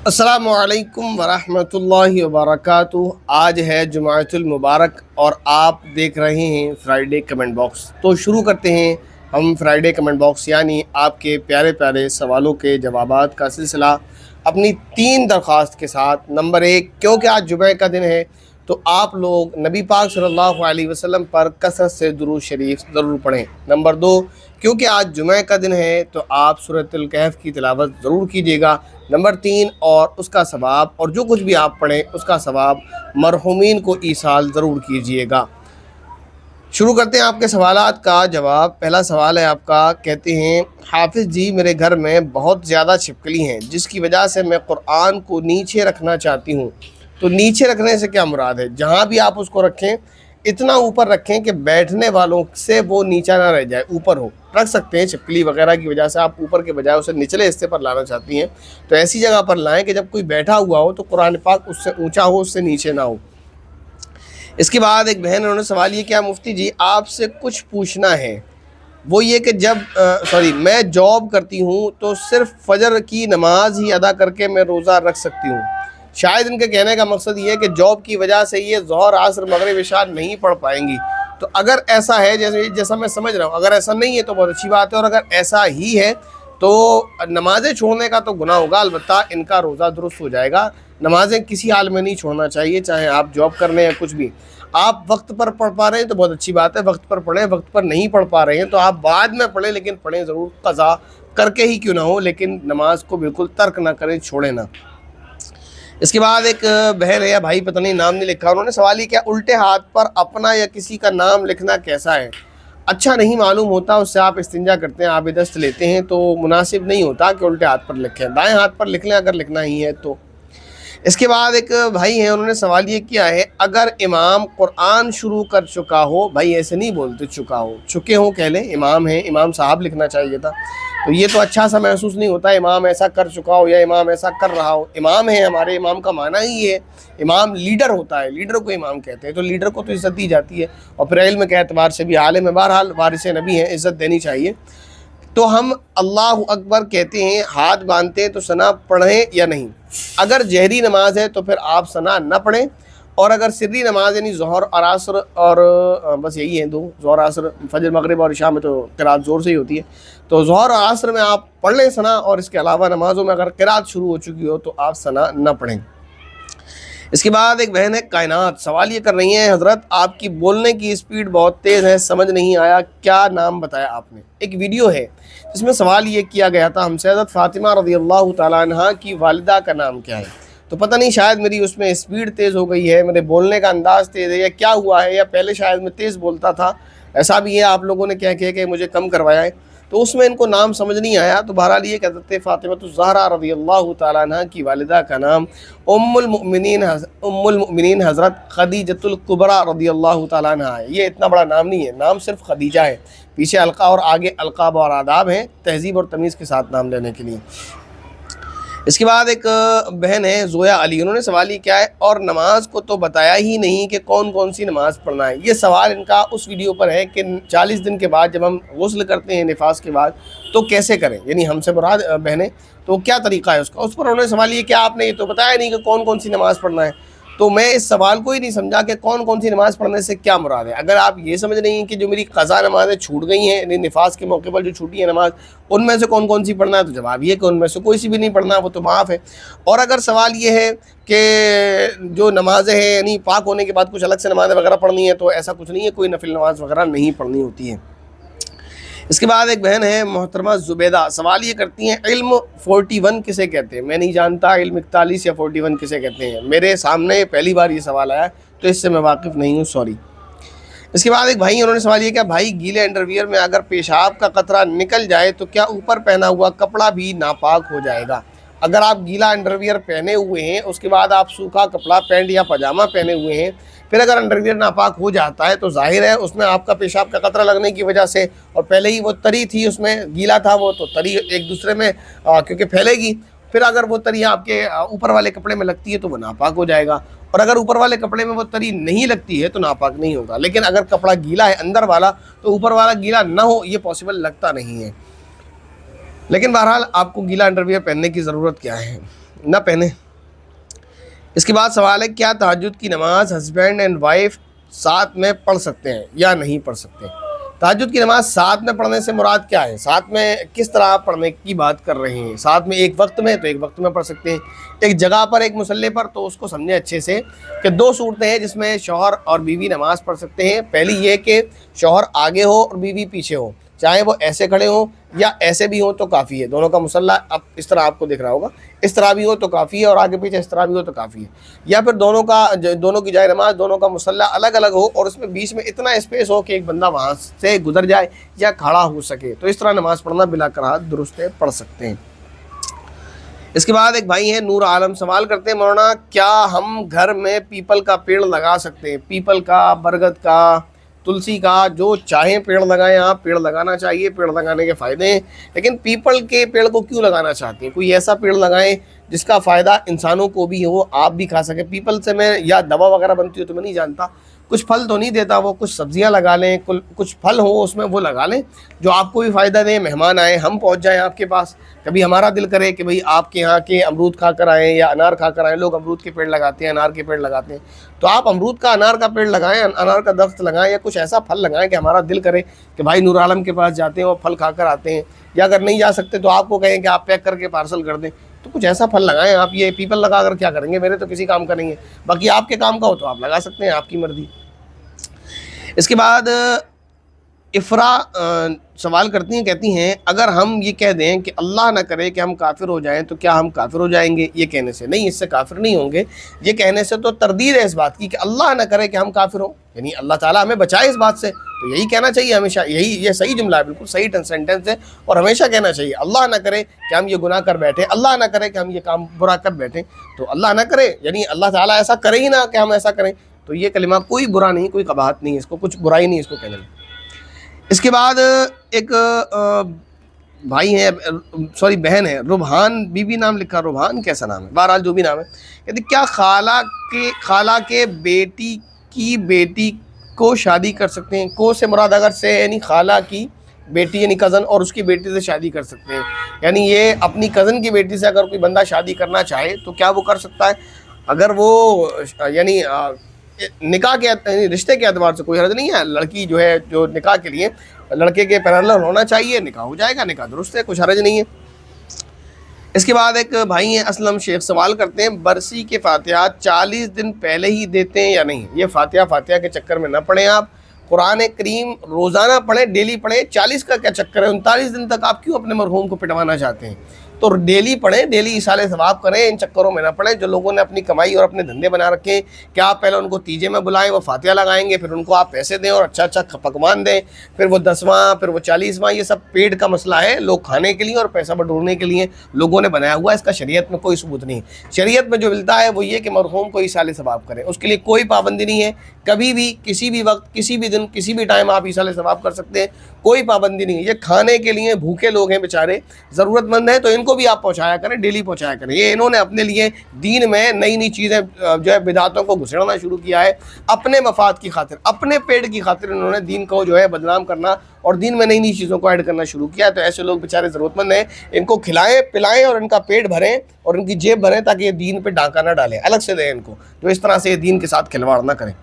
السلام علیکم ورحمۃ اللہ وبرکاتہ۔ آج ہے جمعۃ المبارک اور آپ دیکھ رہے ہیں فرائیڈے کمنٹ باکس۔ تو شروع کرتے ہیں ہم فرائیڈے کمنٹ باکس، یعنی آپ کے پیارے پیارے سوالوں کے جوابات کا سلسلہ، اپنی 3 درخواست کے ساتھ۔ نمبر 1، کیونکہ آج جمعہ کا دن ہے تو آپ لوگ نبی پاک صلی اللہ علیہ وسلم پر کثرت سے درود شریف ضرور پڑھیں۔ نمبر 2، کیونکہ آج جمعہ کا دن ہے تو آپ سورۃ الکہف کی تلاوت ضرور کیجیے گا۔ نمبر 3، اور اس کا ثواب، اور جو کچھ بھی آپ پڑھیں اس کا ثواب مرحومین کو ایصال ضرور کیجیے گا۔ شروع کرتے ہیں آپ کے سوالات کا جواب۔ پہلا سوال ہے آپ کا، کہتے ہیں حافظ جی میرے گھر میں بہت زیادہ چھپکلی ہیں جس کی وجہ سے میں قرآن کو نیچے رکھنا چاہتی ہوں، تو نیچے رکھنے سے کیا مراد ہے؟ جہاں بھی آپ اس کو رکھیں اتنا اوپر رکھیں کہ بیٹھنے والوں سے وہ نیچا نہ رہ جائے، اوپر ہو۔ رکھ سکتے ہیں، چھپکلی وغیرہ کی وجہ سے آپ اوپر کے بجائے اسے نچلے حصے پر لانا چاہتی ہیں تو ایسی جگہ پر لائیں کہ جب کوئی بیٹھا ہوا ہو تو قرآن پاک اس سے اونچا ہو، اس سے نیچے نہ ہو۔ اس کے بعد ایک بہن انہوں نے سوال یہ کیا، مفتی جی آپ سے کچھ پوچھنا ہے، وہ یہ کہ جب میں جاب کرتی ہوں تو صرف فجر کی نماز ہی ادا کر کے میں روزہ رکھ سکتی ہوں۔ شاید ان کے کہنے کا مقصد یہ ہے کہ جاب کی وجہ سے یہ ظہر عصر مغرب عشاء نہیں پڑھ پائیں گی۔ تو اگر ایسا ہے، جیسا میں سمجھ رہا ہوں، اگر ایسا نہیں ہے تو بہت اچھی بات ہے، اور اگر ایسا ہی ہے تو نمازیں چھوڑنے کا تو گناہ ہوگا، البتہ ان کا روزہ درست ہو جائے گا۔ نمازیں کسی حال میں نہیں چھوڑنا چاہیے، چاہے آپ جاب کر رہے ہیں کچھ بھی۔ آپ وقت پر پڑھ پا رہے ہیں تو بہت اچھی بات ہے، وقت پر پڑھیں۔ وقت پر نہیں پڑھ پا رہے ہیں تو آپ بعد میں پڑھیں، لیکن پڑھیں ضرور، قضا کر کے ہی کیوں نہ ہو، لیکن نماز کو بالکل ترک نہ کریں، چھوڑیں نہ۔ اس کے بعد ایک بہن ہے یا بھائی، پتہ نہیں نام نہیں لکھا، انہوں نے سوال یہ کیا، الٹے ہاتھ پر اپنا یا کسی کا نام لکھنا کیسا ہے؟ اچھا نہیں معلوم ہوتا، اس سے آپ استنجا کرتے ہیں، آب دست لیتے ہیں تو مناسب نہیں ہوتا کہ الٹے ہاتھ پر لکھیں، دائیں ہاتھ پر لکھ لیں اگر لکھنا ہی ہے تو۔ اس کے بعد ایک بھائی ہیں، انہوں نے سوال یہ کیا ہے، اگر امام قرآن شروع کر چکا ہو، بھائی ایسے نہیں بولتے چکا ہو، چکے ہوں کہہ لیں، امام ہیں، امام صاحب لکھنا چاہیے تھا، تو یہ تو اچھا سا محسوس نہیں ہوتا امام ایسا کر چکا ہو یا امام ایسا کر رہا ہو۔ امام ہے، ہمارے امام کا معنی ہی ہے، امام لیڈر ہوتا ہے، لیڈر کو امام کہتے ہیں، تو لیڈر کو تو عزت دی جاتی ہے، اور پھر علم کے اعتبار سے بھی عالم ہے، بہرحال وارث نبی ہیں، عزت دینی چاہیے۔ تو ہم اللہ اکبر کہتے ہیں، ہاتھ باندھتے ہیں تو ثنا پڑھیں یا نہیں؟ اگر جہری نماز ہے تو پھر آپ ثنا نہ پڑھیں، اور اگر سری نماز یعنی ظہر اور عصر، اور بس یہی ہیں 2، ظہر عصر، فجر مغرب اور عشاء میں تو قرات زور سے ہی ہوتی ہے، تو ظہر اور عصر میں آپ پڑھ لیں ثنا، اور اس کے علاوہ نمازوں میں اگر قرات شروع ہو چکی ہو تو آپ ثنا نہ پڑھیں۔ اس کے بعد ایک بہن ہے کائنات، سوال یہ کر رہی ہیں، حضرت آپ کی بولنے کی سپیڈ بہت تیز ہے، سمجھ نہیں آیا کیا نام بتایا آپ نے؟ ایک ویڈیو ہے جس میں سوال یہ کیا گیا تھا ہم سے، حضرت فاطمہ رضی اللہ تعالیٰ عنہ کی والدہ کا نام کیا ہے؟ تو پتہ نہیں شاید میری اس میں سپیڈ تیز ہو گئی ہے، میرے بولنے کا انداز تیز ہے، یا کیا ہوا ہے، یا پہلے شاید میں تیز بولتا تھا، ایسا بھی ہے، آپ لوگوں نے کیا کہا کہ مجھے کم کروایا ہے، تو اس میں ان کو نام سمجھ نہیں آیا۔ تو بہرحال یہ کہ حضرت فاطمہ الزہرا رضی اللہ تعالیٰ عنہ کی والدہ کا نام ام المؤمنین حضرت خدیجۃ الکبریٰ رضی اللہ تعالیٰ عنہ ہے۔ یہ اتنا بڑا نام نہیں ہے، نام صرف خدیجہ ہے، پیچھے القا اور آگے القاب اور آداب ہیں، تہذیب اور تمیز کے ساتھ نام لینے کے لیے۔ اس کے بعد ایک بہن ہے زویا علی، انہوں نے سوال یہ کیا ہے، اور نماز کو تو بتایا ہی نہیں کہ کون کون سی نماز پڑھنا ہے۔ یہ سوال ان کا اس ویڈیو پر ہے کہ 40 دن کے بعد جب ہم غسل کرتے ہیں نفاس کے بعد تو کیسے کریں، یعنی ہم سے مراد بہنیں، تو کیا طریقہ ہے اس کا؟ اس پر انہوں نے سوال یہ کیا، آپ نے یہ تو بتایا نہیں کہ کون کون سی نماز پڑھنا ہے، تو میں اس سوال کو ہی نہیں سمجھا کہ کون کون سی نماز پڑھنے سے کیا مراد ہے۔ اگر آپ یہ سمجھ رہی ہیں کہ جو میری قضا نمازیں چھوٹ گئی ہیں، یعنی نفاس کے موقع پر جو چھوٹی ہے نماز، ان میں سے کون کون سی پڑھنا ہے، تو جواب یہ کہ ان میں سے کوئی سی بھی نہیں پڑھنا، وہ تو معاف ہے۔ اور اگر سوال یہ ہے کہ جو نمازیں ہیں یعنی پاک ہونے کے بعد کچھ الگ سے نمازیں وغیرہ پڑھنی ہے، تو ایسا کچھ نہیں ہے، کوئی نفل نماز وغیرہ نہیں پڑھنی ہوتی ہے۔ اس کے بعد ایک بہن ہے محترمہ زبیدہ، سوال یہ کرتی ہیں، علم 41 کسے کہتے ہیں؟ میں نہیں جانتا علم 41 یا 41 کسے کہتے ہیں، میرے سامنے پہلی بار یہ سوال آیا تو اس سے میں واقف نہیں ہوں، سوری۔ اس کے بعد ایک بھائی انہوں نے سوال یہ کیا، بھائی گیلے انڈرویئر میں اگر پیشاب کا قطرہ نکل جائے تو کیا اوپر پہنا ہوا کپڑا بھی ناپاک ہو جائے گا؟ اگر آپ گیلا انڈرویئر پہنے ہوئے ہیں، اس کے بعد آپ سوکھا کپڑا پینٹ یا پاجامہ پہنے ہوئے ہیں، پھر اگر انڈرویئر ناپاک ہو جاتا ہے تو ظاہر ہے اس میں آپ کا پیشاب کا قطرہ لگنے کی وجہ سے، اور پہلے ہی وہ تری تھی، اس میں گیلا تھا وہ، تو تری ایک دوسرے میں کیونکہ پھیلے گی، پھر اگر وہ تری آپ کے اوپر والے کپڑے میں لگتی ہے تو وہ ناپاک ہو جائے گا، اور اگر اوپر والے کپڑے میں وہ تری نہیں لگتی ہے تو ناپاک نہیں ہوگا۔ لیکن اگر کپڑا گیلا ہے اندر والا تو اوپر والا گیلا نہ ہو، یہ پاسبل لگتا نہیں ہے۔ لیکن بہرحال آپ کو گیلا انڈرویئر پہننے کی ضرورت کیا ہے، نہ پہنے۔ اس کے بعد سوال ہے کیا تہجد کی نماز ہسبینڈ اینڈ وائف ساتھ میں پڑھ سکتے ہیں یا نہیں پڑھ سکتے؟ تہجد کی نماز ساتھ میں پڑھنے سے مراد کیا ہے؟ ساتھ میں کس طرح پڑھنے کی بات کر رہے ہیں؟ ساتھ میں ایک وقت میں تو ایک وقت میں پڑھ سکتے ہیں، ایک جگہ پر ایک مصلی پر، تو اس کو سمجھیں اچھے سے کہ دو صورتیں ہیں جس میں شوہر اور بیوی نماز پڑھ سکتے ہیں۔ پہلی یہ کہ شوہر آگے ہو اور بیوی پیچھے ہو، چاہے وہ ایسے کھڑے ہوں یا ایسے بھی ہوں تو کافی ہے، دونوں کا مصلی اب اس طرح آپ کو دکھ رہا ہوگا، اس طرح بھی ہو تو کافی ہے، اور آگے پیچھے اس طرح بھی ہو تو کافی ہے، یا پھر دونوں کی جائے نماز، دونوں کا مصلی الگ الگ ہو اور اس میں بیچ میں اتنا اسپیس ہو کہ ایک بندہ وہاں سے گزر جائے یا کھڑا ہو سکے، تو اس طرح نماز پڑھنا بلا کراہت درست ہے، پڑھ سکتے ہیں۔ اس کے بعد ایک بھائی ہیں نور عالم، سوال کرتے ہیں مولانا کیا ہم گھر میں پیپل کا پیڑ لگا سکتے ہیں؟ پیپل کا، برگد کا، تلسی کا، جو چاہیں پیڑ لگائیں آپ، پیڑ لگانا چاہیے، پیڑ لگانے کے فائدے ہیں، لیکن پیپل کے پیڑ کو کیوں لگانا چاہتے ہیں؟ کوئی ایسا پیڑ لگائیں جس کا فائدہ انسانوں کو بھی ہو، آپ بھی کھا سکیں۔ پیپل سے میں یا دوا وغیرہ بنتی ہو تو میں نہیں جانتا، کچھ پھل تو نہیں دیتا وہ، کچھ سبزیاں لگا لیں، کچھ پھل ہو اس میں وہ لگا لیں جو آپ کو بھی فائدہ دیں، مہمان آئیں، ہم پہنچ جائیں آپ کے پاس، کبھی ہمارا دل کرے کہ بھئی آپ کے یہاں کے امرود کھا کر آئیں یا انار کھا کر آئیں، لوگ امرود کے پیڑ لگاتے ہیں، انار کے پیڑ لگاتے ہیں، تو آپ امرود کا، انار کا پیڑ لگائیں، انار کا درخت لگائیں، یا کچھ ایسا پھل لگائیں کہ ہمارا دل کرے کہ بھائی نور عالم کے پاس جاتے ہیں وہ پھل کھا کر آتے ہیں، یا اگر نہیں جا سکتے تو آپ کو کہیں کہ آپ پیک کر کے پارسل کر دیں، تو کچھ ایسا پھل لگائیں آپ۔ یہ پیپل لگا کر کیا کریں گے؟ میرے تو کسی کام کا نہیں ہے، باقی آپ کے کام کا ہو تو آپ لگا سکتے ہیں، آپ کی مرضی۔ اس کے بعد افرا سوال کرتی ہیں، کہتی ہیں اگر ہم یہ کہہ دیں کہ اللہ نہ کرے کہ ہم کافر ہو جائیں تو کیا ہم کافر ہو جائیں گے؟ یہ کہنے سے نہیں، اس سے کافر نہیں ہوں گے، یہ کہنے سے تو تردید ہے اس بات کی کہ اللہ نہ کرے کہ ہم کافر ہوں، یعنی اللہ تعالیٰ ہمیں بچائے اس بات سے، تو یہی کہنا چاہیے ہمیشہ، یہ صحیح جملہ ہے، بالکل صحیح سینٹنس ہے، اور ہمیشہ کہنا چاہیے اللہ نہ کرے کہ ہم یہ گناہ کر بیٹھیں، اللہ نہ کرے کہ ہم یہ کام برا کر بیٹھیں، تو اللہ نہ کرے یعنی اللہ تعالیٰ ایسا کرے ہی نہ کہ ہم ایسا کریں، تو یہ کلمہ کوئی برا نہیں، کوئی قباحت نہیں، اس کو کچھ برائی نہیں اس کو کہنے میں۔ اس کے بعد ایک بھائی ہیں، بہن ہے، ربحان بی بی نام لکھا، ربحان کیسا نام ہے، بہرحال جو بھی نام ہے، کہتے کیا خالہ کے بیٹی کی بیٹی کو شادی کر سکتے ہیں؟ کو سے مراد اگر سے یعنی خالہ کی بیٹی یعنی کزن، اور اس کی بیٹی سے شادی کر سکتے ہیں، یعنی یہ اپنی کزن کی بیٹی سے اگر کوئی بندہ شادی کرنا چاہے تو کیا وہ کر سکتا ہے؟ اگر وہ یعنی نکاح کے رشتے کے اعتبار سے کوئی حرج نہیں ہے، لڑکی جو ہے جو نکاح کے لیے لڑکے کے پیرالل ہونا چاہیے، نکاح ہو جائے گا، نکاح درست ہے، کچھ حرج نہیں ہے۔ اس کے بعد ایک بھائی ہیں اسلم شیخ، سوال کرتے ہیں برسی کے فاتحہ 40 دن پہلے ہی دیتے ہیں یا نہیں؟ یہ فاتحہ کے چکر میں نہ پڑھیں آپ، قرآن کریم روزانہ پڑھیں، ڈیلی پڑھیں، 40 کا کیا چکر ہے؟ 39 دن تک آپ کیوں اپنے مرحوم کو پٹوانا چاہتے ہیں؟ تو ڈیلی پڑھیں، ڈیلی ایصال ثواب کریں، ان چکروں میں نہ پڑھیں۔ جو لوگوں نے اپنی کمائی اور اپنے دھندے بنا رکھے ہیں کہ آپ پہلے ان کو تیجے میں بلائیں، وہ فاتحہ لگائیں گے، پھر ان کو آپ پیسے دیں اور اچھا پکوان دیں، پھر وہ 10واں، پھر وہ 40واں، یہ سب پیٹ کا مسئلہ ہے، لوگ کھانے کے لیے اور پیسہ بٹورنے کے لیے لوگوں نے بنایا ہوا ہے، اس کا شریعت میں کوئی ثبوت نہیں۔ شریعت میں جو ملتا ہے وہ یہ کہ مرحوم کو ایصال ثواب کریں، اس کے لیے کوئی پابندی نہیں ہے، کبھی بھی کسی بھی وقت کسی بھی دن کسی بھی ٹائم آپ ایصال ثواب کر سکتے ہیں، کوئی پابندی نہیں ہے۔ یہ کھانے کے لیے بھوکے لوگ ہیں بیچارے، ضرورت مند ہیں، تو ان کو بھی آپ پہنچایا کریں، ڈیلی پہنچایا کریں۔ یہ انہوں نے اپنے لیے دین میں نئی چیزیں جو ہے بدعتوں کو گھسڑنا شروع کیا ہے، اپنے مفاد کی خاطر، اپنے پیٹ کی خاطر انہوں نے دین کو جو ہے بدنام کرنا اور دین میں نئی چیزوں کو ایڈ کرنا شروع کیا ہے۔ تو ایسے لوگ بیچارے ضرورت مند ہیں، ان کو کھلائیں پلائیں اور ان کا پیٹ بھریں اور ان کی جیب بھریں، تاکہ یہ دین پہ ڈاکہ نہ ڈالیں، الگ سے دیں ان کو، تو اس طرح سے یہ دین کے ساتھ کھلواڑ نہ کریں۔